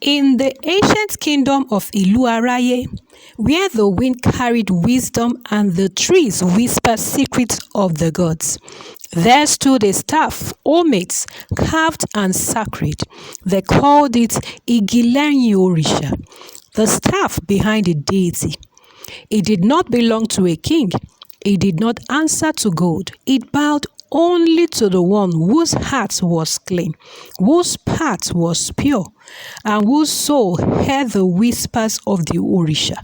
In the ancient kingdom of Ilu-Araye, where the wind carried wisdom and the trees whispered secrets of the gods, there stood a staff, Omets, carved and sacred. They called it Igileyin Orisha, the staff behind the deity. It did not belong to a king. It did not answer to God. It bowed only to the one whose heart was clean, whose path was pure, and whose soul heard the whispers of the Orisha.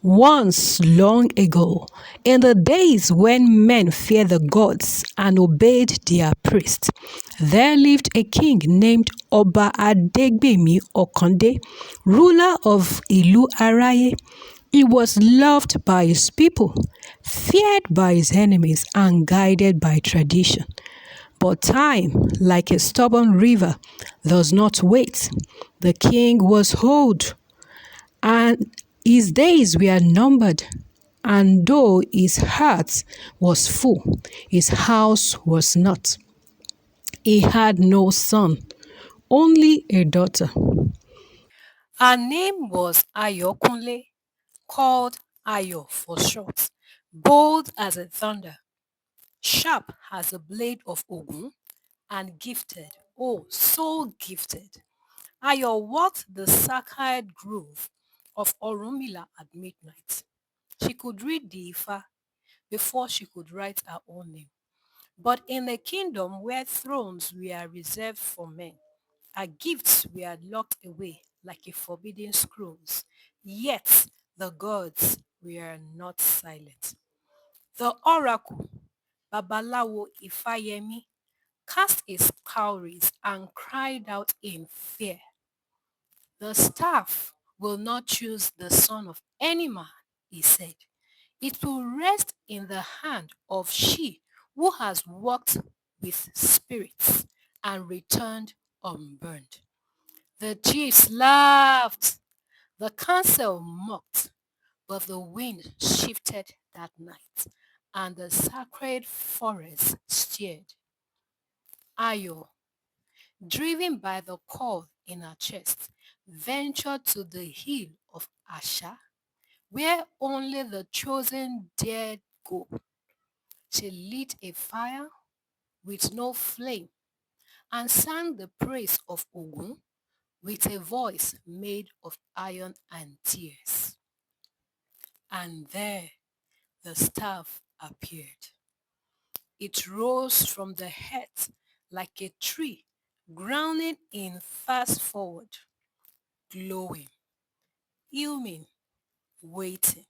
Once long ago, in the days when men feared the gods and obeyed their priests, there lived a king named Oba Adegbemi Okonde, ruler of Ilu Araye. He was loved by his people, feared by his enemies, and guided by tradition. But time, like a stubborn river, does not wait. The king was old, and his days were numbered. And though his heart was full, his house was not. He had no son, only a daughter. Her name was Ayotunde, called Ayo for short, bold as a thunder, sharp as a blade of Ogun, and gifted, oh, so gifted. Ayo walked the sacred grove of Orunmila at midnight. She could read the Ifa before she could write her own name. But in a kingdom where thrones were reserved for men, her gifts were locked away like a forbidden scrolls. Yet the gods were not silent. The oracle, Babalawo Ifayemi, cast his cowries and cried out in fear. The staff will not choose the son of any man, he said. It will rest in the hand of she who has walked with spirits and returned unburned. The chiefs laughed, the council mocked, but the wind shifted that night, and the sacred forest stirred. Ayo, driven by the call in her chest, ventured to the hill of Asha, where only the chosen dared go. She lit a fire with no flame and sang the praise of Ogun with a voice made of iron and tears. And there the staff appeared. It rose from the earth like a tree grounded in fast forward, glowing, human, waiting.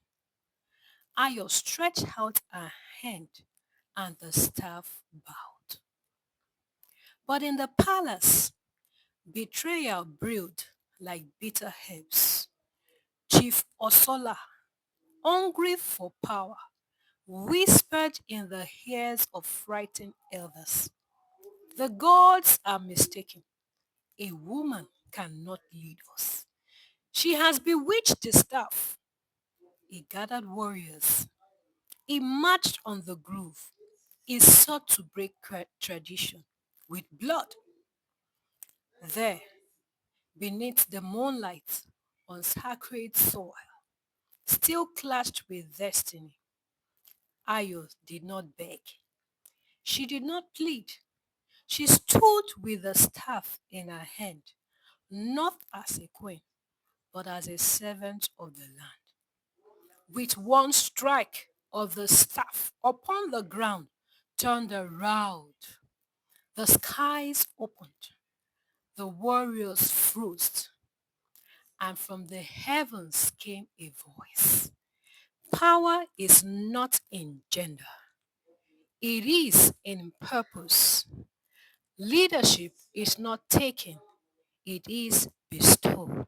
Ayo stretched out her hand and the staff bowed. But in the palace, betrayal brewed like bitter herbs. Chief Osola, hungry for power, whispered in the ears of frightened elders. The gods are mistaken. A woman cannot lead us. She has bewitched the staff. He gathered warriors. He marched on the grove. He sought to break tradition with blood. There, beneath the moonlight, on sacred soil, still clashed with destiny, Ayo did not beg. She did not plead. She stood with the staff in her hand, not as a queen, but as a servant of the land. With one strike of the staff upon the ground turned around. The skies opened, the warriors froze, and from the heavens came a voice. Power is not in gender, it is in purpose. Leadership is not taken, it is bestowed.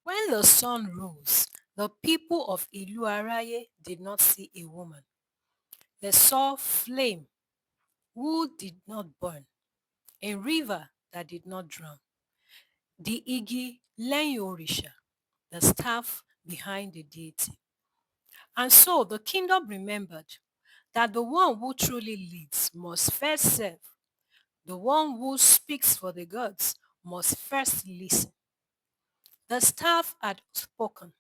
When the sun rose, the people of Ilu Araye did not see a woman. They saw flame who did not burn, a river that did not drown, the Igi Leyin Orisha, the staff behind the deity. And so the kingdom remembered that the one who truly leads must first serve. The one who speaks for the gods must first listen. The staff had spoken,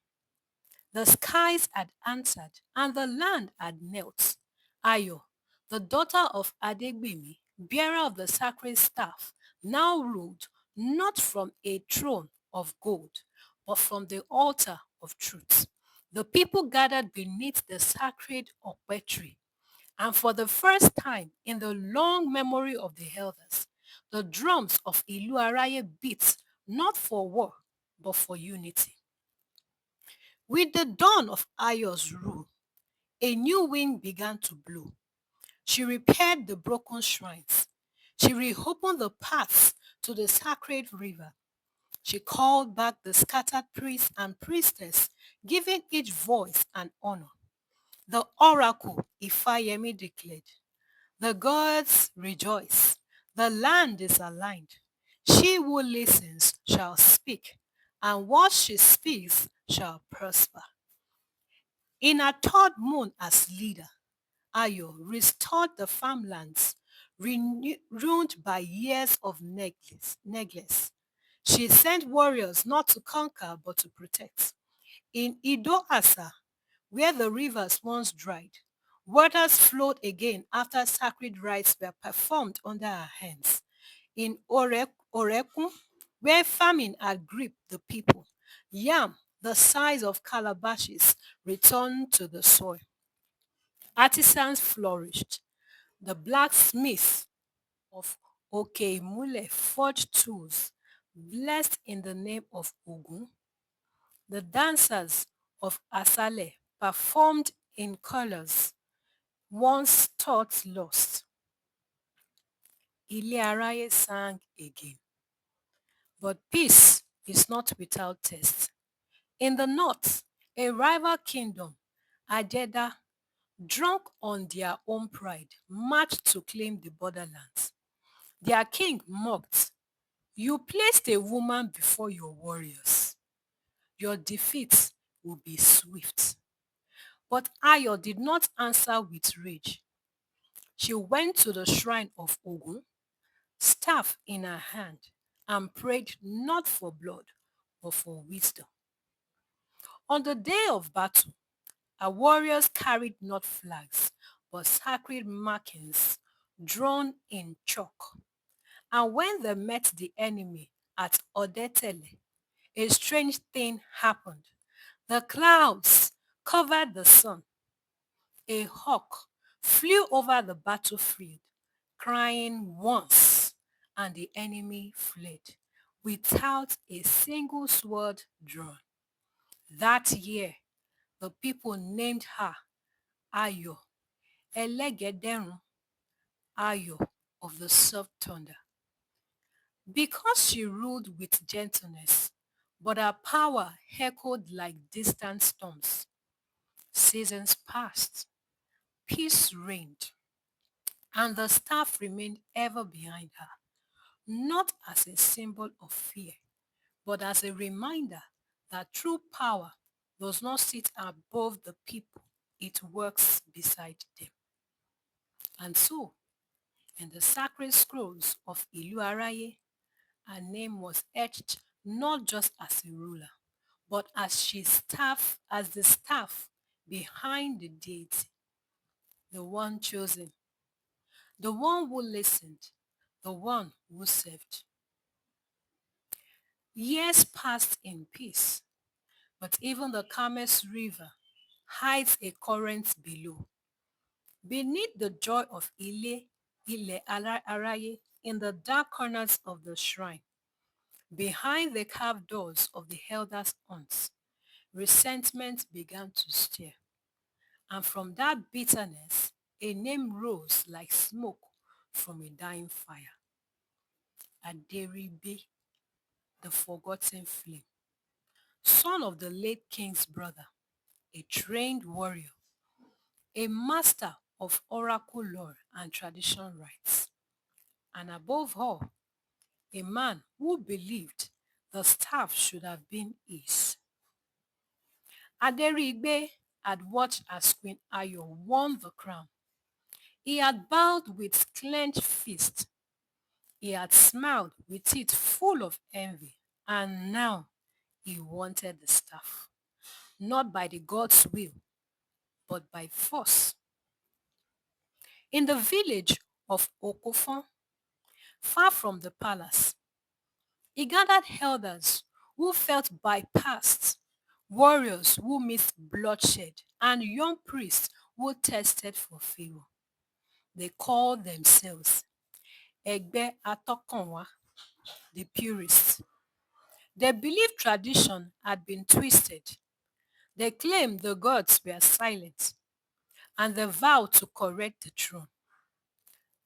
the skies had answered, and the land had knelt. Ayo, the daughter of Adegbemi, bearer of the sacred staff, now ruled not from a throne of gold, but from the altar of truth. The people gathered beneath the sacred Okwe tree, and for the first time in the long memory of the elders, the drums of Ilu Araye beat not for war, but for unity. With the dawn of Ayo's rule, a new wind began to blow. She repaired the broken shrines. She reopened the paths to the sacred river. She called back the scattered priests and priestess, giving each voice and honor. The oracle Ifayemi declared, "The gods rejoice. The land is aligned. She who listens shall speak, and what she speaks shall prosper." In her third moon as leader, Ayo restored the farmlands ruined by years of neglect. She sent warriors not to conquer but to protect. In Ido Asa, where the rivers once dried, waters flowed again after sacred rites were performed under her hands. In Oreku, where famine had gripped the people, yam the size of calabashes returned to the soil. Artisans flourished. The blacksmiths of Okeimule forged tools blessed in the name of Ogun. The dancers of Asale performed in colors once thought lost. Ile Araye sang again. But peace is not without test. In the north, a rival kingdom, Ajeda, drunk on their own pride, marched to claim the borderlands. Their king mocked, "You placed a woman before your warriors. Your defeat will be swift." But Ayo did not answer with rage. She went to the shrine of Ogun, staff in her hand, and prayed not for blood, but for wisdom. On the day of battle, our warriors carried not flags, but sacred markings drawn in chalk. And when they met the enemy at Odetele, a strange thing happened. The clouds covered the sun. A hawk flew over the battlefield, crying once, and the enemy fled without a single sword drawn. That year, the people named her Ayo, Elegederun, Ayo of the soft thunder, because she ruled with gentleness, but her power echoed like distant storms. Seasons passed, peace reigned, and the staff remained ever behind her, not as a symbol of fear, but as a reminder that true power does not sit above the people, it works beside them. And so, in the sacred scrolls of Ilu Araye, her name was etched not just as a ruler, but as the staff behind the deity, the one chosen, the one who listened, the one who served. Years passed in peace, but even the calmest river hides a current below. Beneath the joy of Araye, in the dark corners of the shrine, behind the carved doors of the elders' haunts, resentment began to stir. And from that bitterness, a name rose like smoke from a dying fire. Aderibe, the forgotten flame, son of the late king's brother, a trained warrior, a master of oracle lore and tradition rites, and above all, a man who believed the staff should have been his. Aderibe had watched as Queen Ayo won the crown. He had bowed with clenched fist. He had smiled with teeth full of envy. And now He wanted the staff, not by the God's will, but by force. In the village of Okofon, far from the palace, he gathered elders who felt bypassed, warriors who missed bloodshed, and young priests who tested for favor. They called themselves Egbe Atokanwa, the purists. They believed tradition had been twisted. They claimed the gods were silent, and they vowed to correct the throne.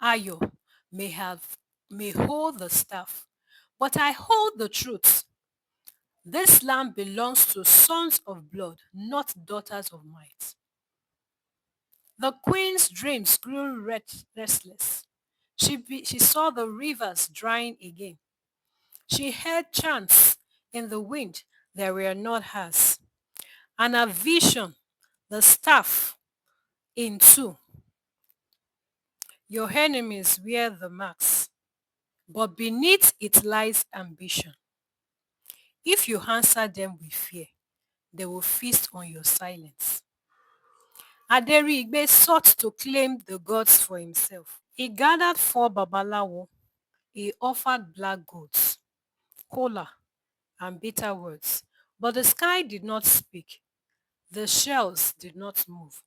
Ayo may hold the staff, but I hold the truth. This land belongs to sons of blood, not daughters of might. The queen's dreams grew restless. She saw the rivers drying again. She heard chants in the wind that were not hers. And a vision, the staff in two. Your enemies wear the marks, but beneath it lies ambition. If you answer them with fear, they will feast on your silence. Aderigbe sought to claim the gods for himself. He gathered four babalawo. He offered black goats, kola, and bitter words. But the sky did not speak. The shells did not move.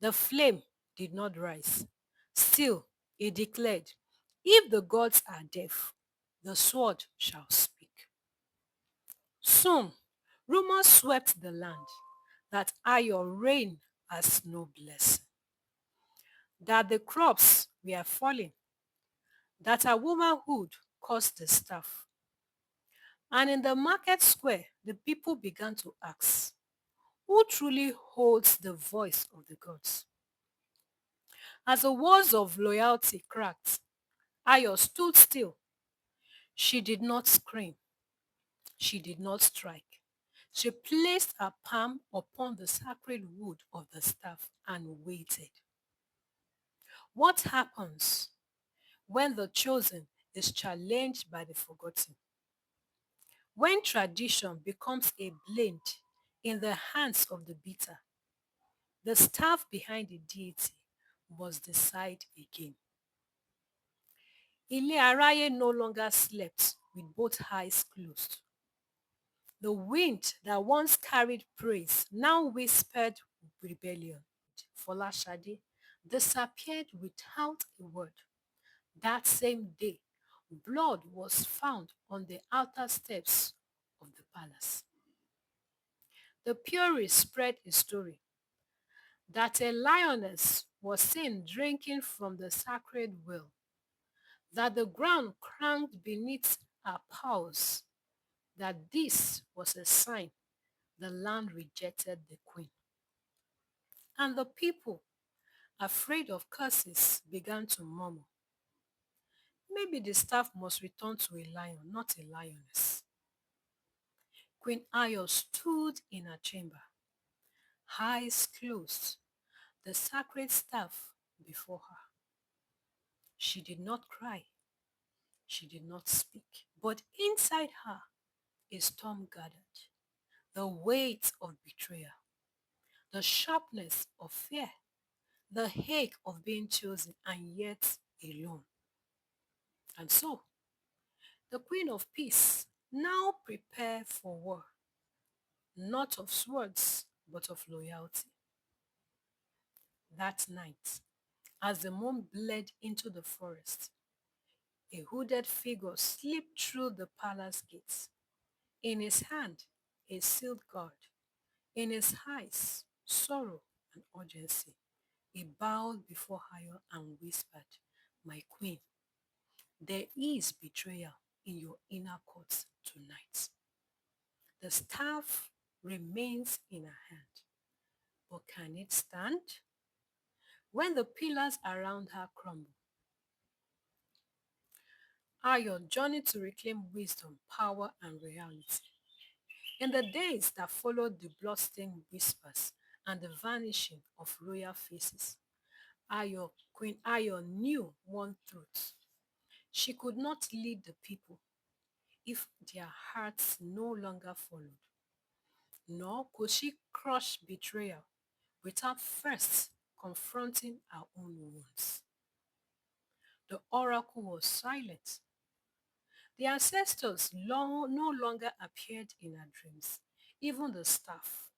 The flame did not rise. Still, he declared, if the gods are deaf, the sword shall speak. Soon, rumors swept the land that Ayo reigned as no blessing, that the crops were falling, that a womanhood caused the staff. And in the market square, the people began to ask, who truly holds the voice of the gods? As the walls of loyalty cracked, Ayo stood still. She did not scream. She did not strike. She placed her palm upon the sacred wood of the staff and waited. What happens when the chosen is challenged by the forgotten? When tradition becomes a blade in the hands of the bitter, the staff behind the deity must decide again. Ile Araye no longer slept with both eyes closed. The wind that once carried praise now whispered rebellion. Folashade disappeared without a word. That same day, blood was found on the outer steps of the palace. The purists spread a story that a lioness was seen drinking from the sacred well, that the ground cranked beneath her paws, that this was a sign the land rejected the queen. And the people, afraid of curses, began to murmur. Maybe the staff must return to a lion, not a lioness. Queen Ayo stood in her chamber, eyes closed, the sacred staff before her. She did not cry. She did not speak. But inside her, a storm gathered. The weight of betrayal, the sharpness of fear, the ache of being chosen and yet alone. And so, the Queen of Peace now prepared for war, not of swords, but of loyalty. That night, as the moon bled into the forest, a hooded figure slipped through the palace gates. In his hand, a sealed guard. In his eyes, sorrow and urgency. He bowed before her and whispered, my queen, there is betrayal in your inner court tonight. The staff remains in her hand, but can it stand? When the pillars around her crumble, Ayo journeyed to reclaim wisdom, power, and reality. In the days that followed the bloodstained whispers and the vanishing of royal faces, Queen Ayo knew one truth. She could not lead the people. if their hearts no longer followed, nor could she crush betrayal without first confronting her own wounds. The oracle was silent. The ancestors no longer appeared in her dreams. Even the staff,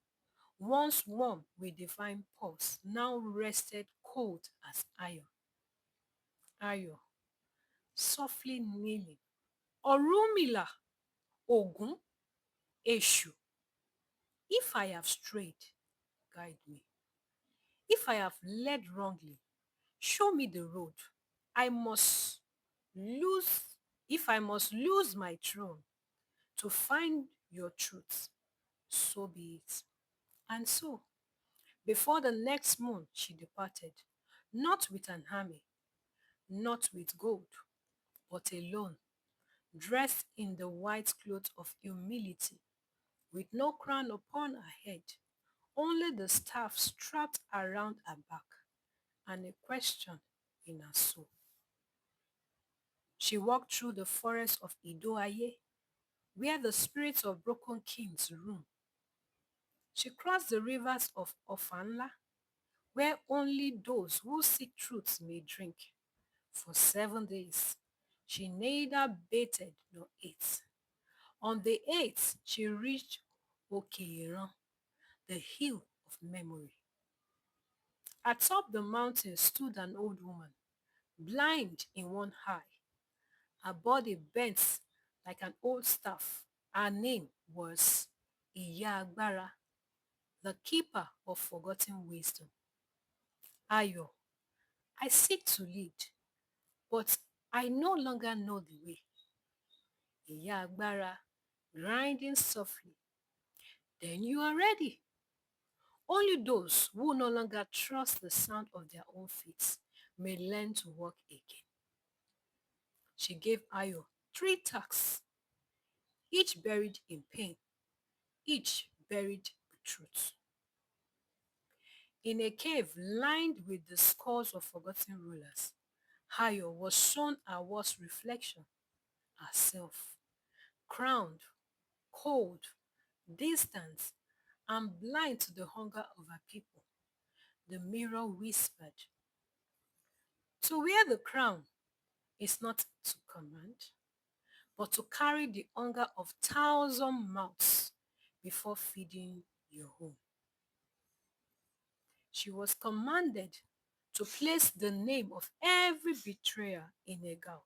once warm with divine pulse, now rested cold as iron. Ayo, softly kneeling. Orunmila, Ogun, Eshu, if I have strayed, guide me. If I have led wrongly, show me the road. I must lose, if I must lose my throne to find your truth, so be it. And so, before the next moon, she departed, not with an army, not with gold, but alone, dressed in the white cloth of humility, with no crown upon her head, only the staff strapped around her back, and a question in her soul. She walked through the forest of Idoaye, where the spirits of broken kings roam. She crossed the rivers of Ofanla, where only those who seek truth may drink. For 7 days, she neither bathed nor ate. On the eighth, she reached Okeiran, the hill of memory. Atop the mountain stood an old woman, blind in one eye, her body bent like an old staff. Her name was Iya Agbara, the keeper of forgotten wisdom. Ayo, I seek to lead, but I no longer know the way. Iya Agbara, grinding softly. Then you are ready. Only those who no longer trust the sound of their own feet may learn to walk again. She gave Ayo 3 tasks, each buried in pain, each buried with truth. In a cave lined with the skulls of forgotten rulers, Ayo was shown her worst reflection, herself, crowned, cold, distant, and blind to the hunger of her people. The mirror whispered, to wear the crown is not to command, but to carry the hunger of 1,000 mouths before feeding your home. She was commanded to place the name of every betrayer in a gourd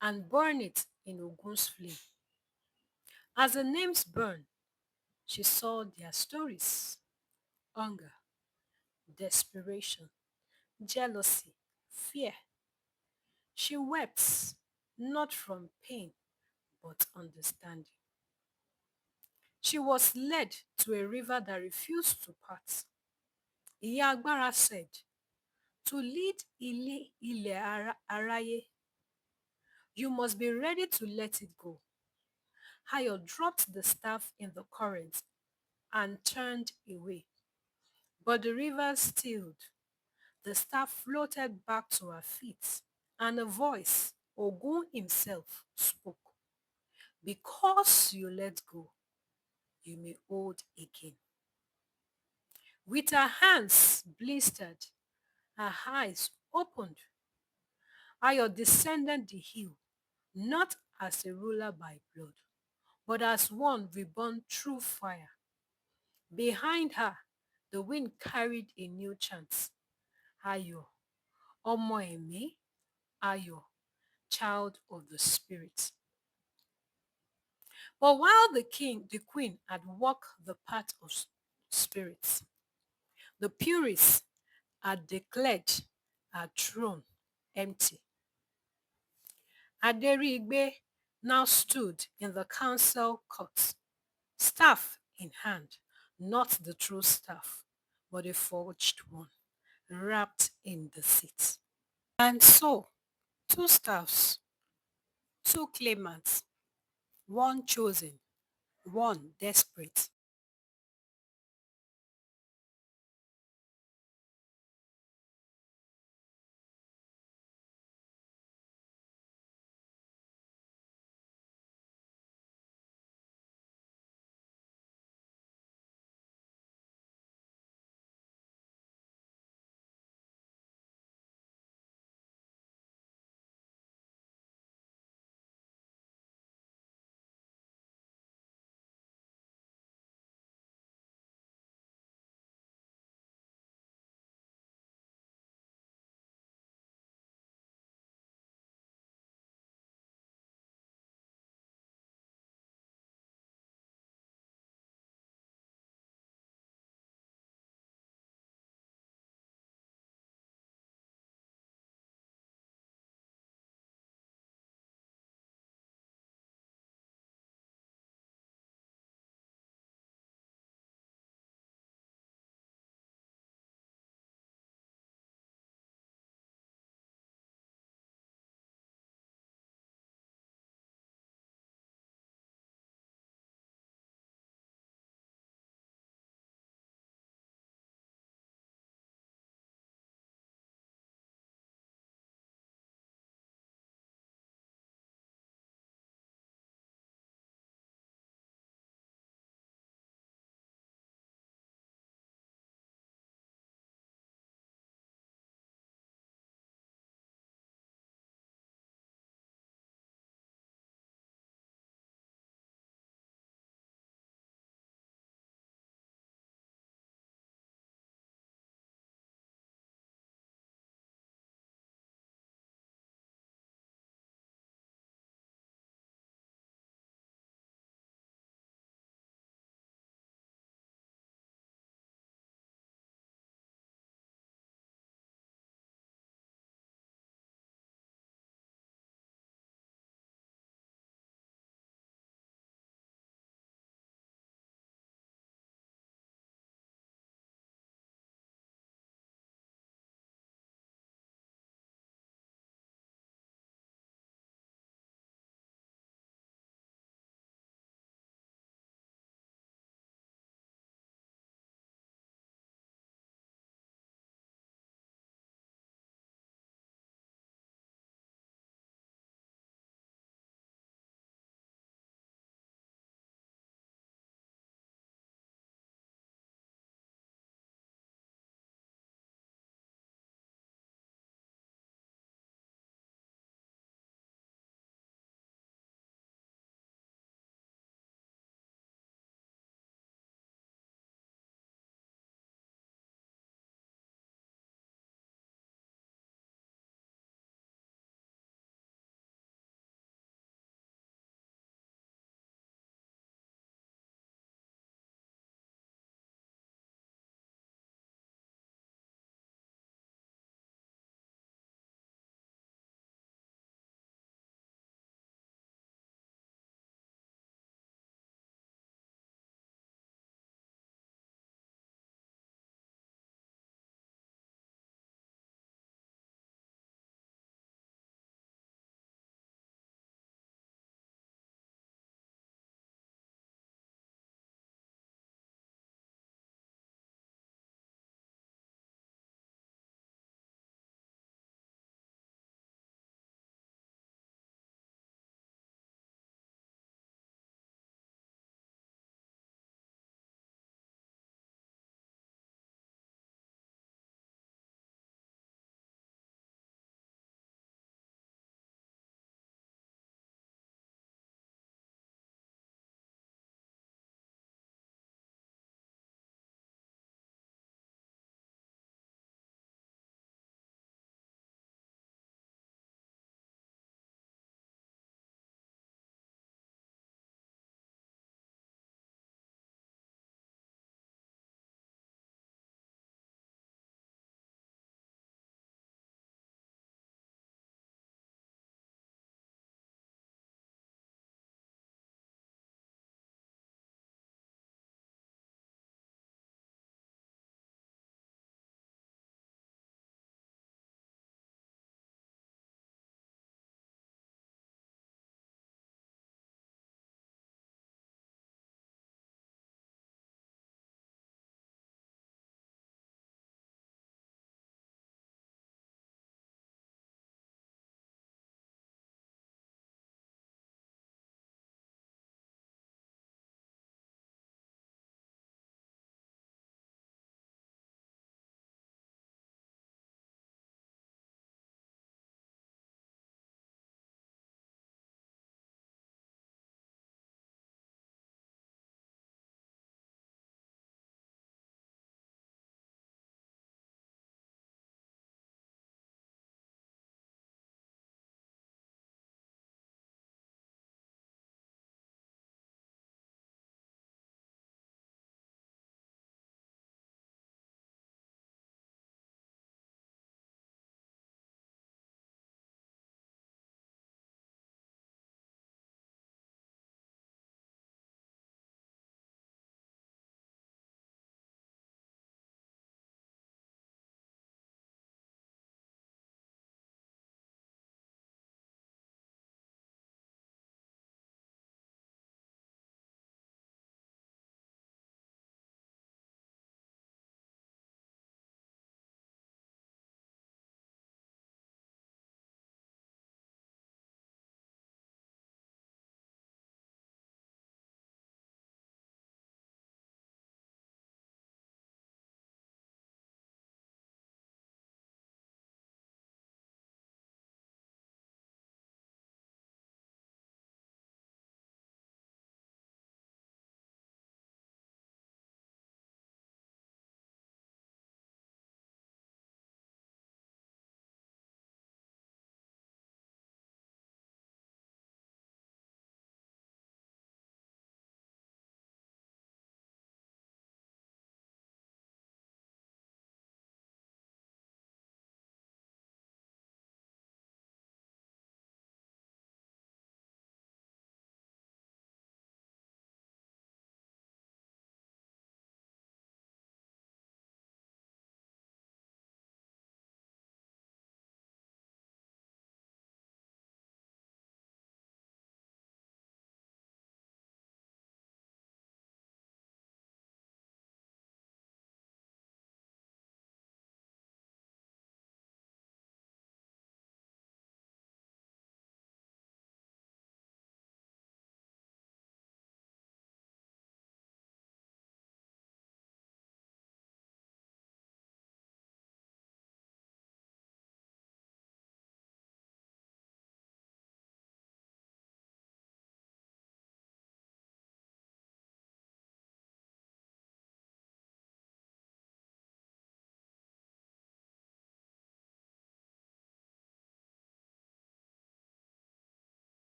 and burn it in Ogun's flame. As the names burned, she saw their stories: hunger, desperation, jealousy, fear. She wept, not from pain, but understanding. She was led to a river that refused to part. Iya Agbara said, to lead Aráyé, you must be ready to let it go. Ayo dropped the staff in the current and turned away. But the river stilled. The staff floated back to her feet, and a voice, Ogun himself, spoke. Because you let go, you may hold again. With her hands blistered, her eyes opened, Ayo descended the hill, not as a ruler by blood, but as one reborn through fire. Behind her, the wind carried a new chant. Ayo, Ọmọ Ẹ̀mí, Ayo, child of the spirit. But while the queen had walked the path of spirits, the purists had declared her throne empty. Aderigbe now stood in the council court, staff in hand, not the true staff, but a forged one, wrapped in deceit. And so, 2 staffs, 2 claimants, one chosen, one desperate.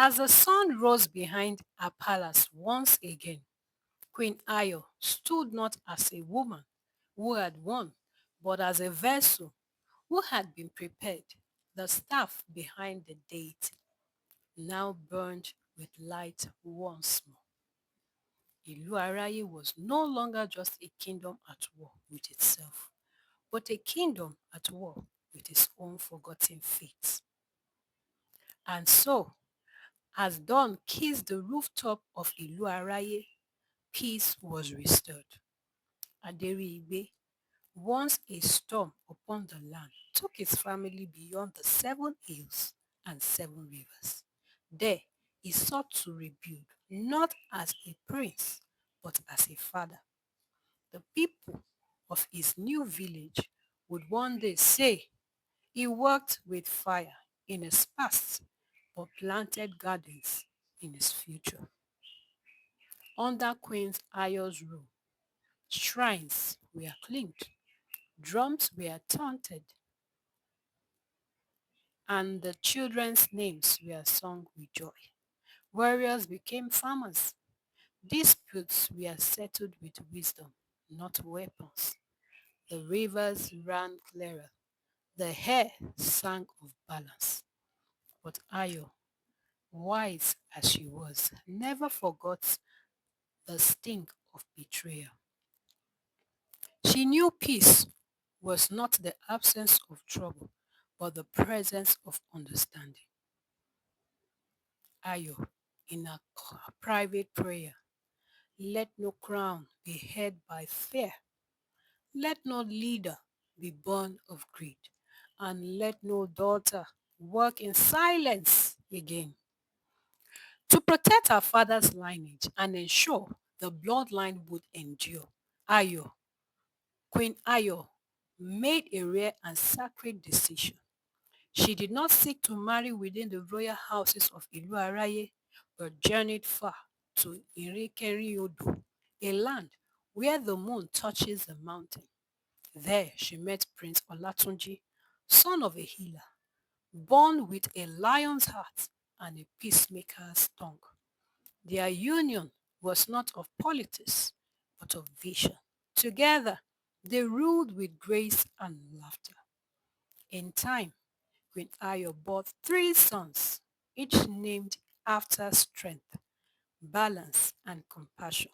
As the sun rose behind her palace once again, Queen Ayo stood not as a woman who had won, but as a vessel who had been prepared. The staff behind the deity now burned with light once more. Ìlú Aráyé was no longer just a kingdom at war with itself, but a kingdom at war with its own forgotten fates. And so, as dawn kissed the rooftop of Ìlú Aráyé, peace was restored. Aderiigbe, once a storm upon the land, took his family beyond the 7 hills and 7 rivers. There, he sought to rebuild, not as a prince, but as a father. The people of his new village would one day say he worked with fire in his past, but planted gardens in his future. Under Queen Ayo's rule, shrines were cleaned, drums were taunted, and the children's names were sung with joy. Warriors became farmers. Disputes were settled with wisdom, not weapons. The rivers ran clearer. The air sang of balance. But Ayo, wise as she was, never forgot the sting of betrayal. She knew peace was not the absence of trouble, but the presence of understanding. Ayo, in a private prayer, let no crown be held by fear, let no leader be born of greed, and let no daughter work in silence again. To protect her father's lineage and ensure the bloodline would endure, Ayo, Queen Ayo, made a rare and sacred decision. She did not seek to marry within the royal houses of Ìlú Aráyé, but journeyed far to Ìrìnkèrindò, a land where the moon touches the mountain. There she met Prince Olatunji, son of a healer, born with a lion's heart and a peacemaker's tongue. Their union was not of politics, but of vision. Together, they ruled with grace and laughter. In time, Queen Ayo bore 3 sons, each named after strength, balance, and compassion.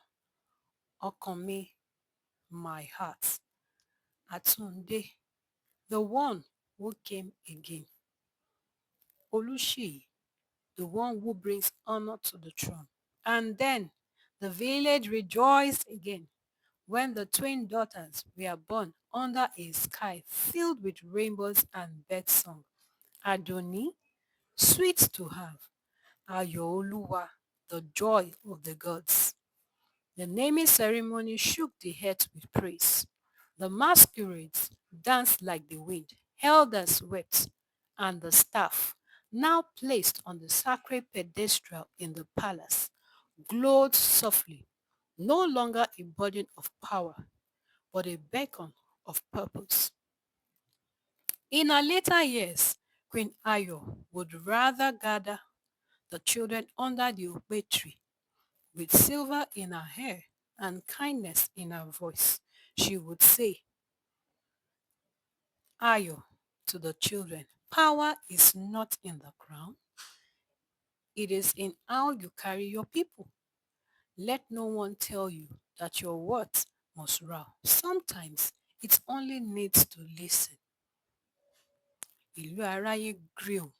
Okanmi, my heart. Atunde, the one who came again. Olushi, the one who brings honor to the throne. And then the village rejoiced again when the twin daughters were born under a sky filled with rainbows and birdsong. Adoni, sweet to have, Ayooluwa, the joy of the gods. The naming ceremony shook the earth with praise. The masquerades danced like the wind, elders wept, and the staff, now placed on the sacred pedestal in the palace, glowed softly, no longer a burden of power, but a beacon of purpose. In her later years, Queen Ayo would rather gather the children under the oak tree with silver in her hair and kindness in her voice. She would say, Ayo, to the children, power is not in the crown, it is in how you carry your people. Let no one tell you that your words must row. Sometimes it only needs to listen. Ìlú Aráyé grew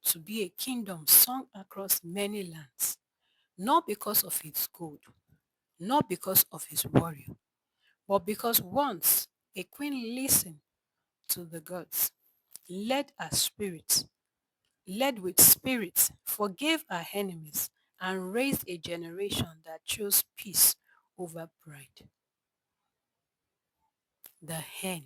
to be a kingdom sung across many lands, not because of its gold, not because of its warrior, but because once a queen listened to the gods, led her spirit, led with spirit, forgave her enemies, and raised a generation that chose peace over pride. The end.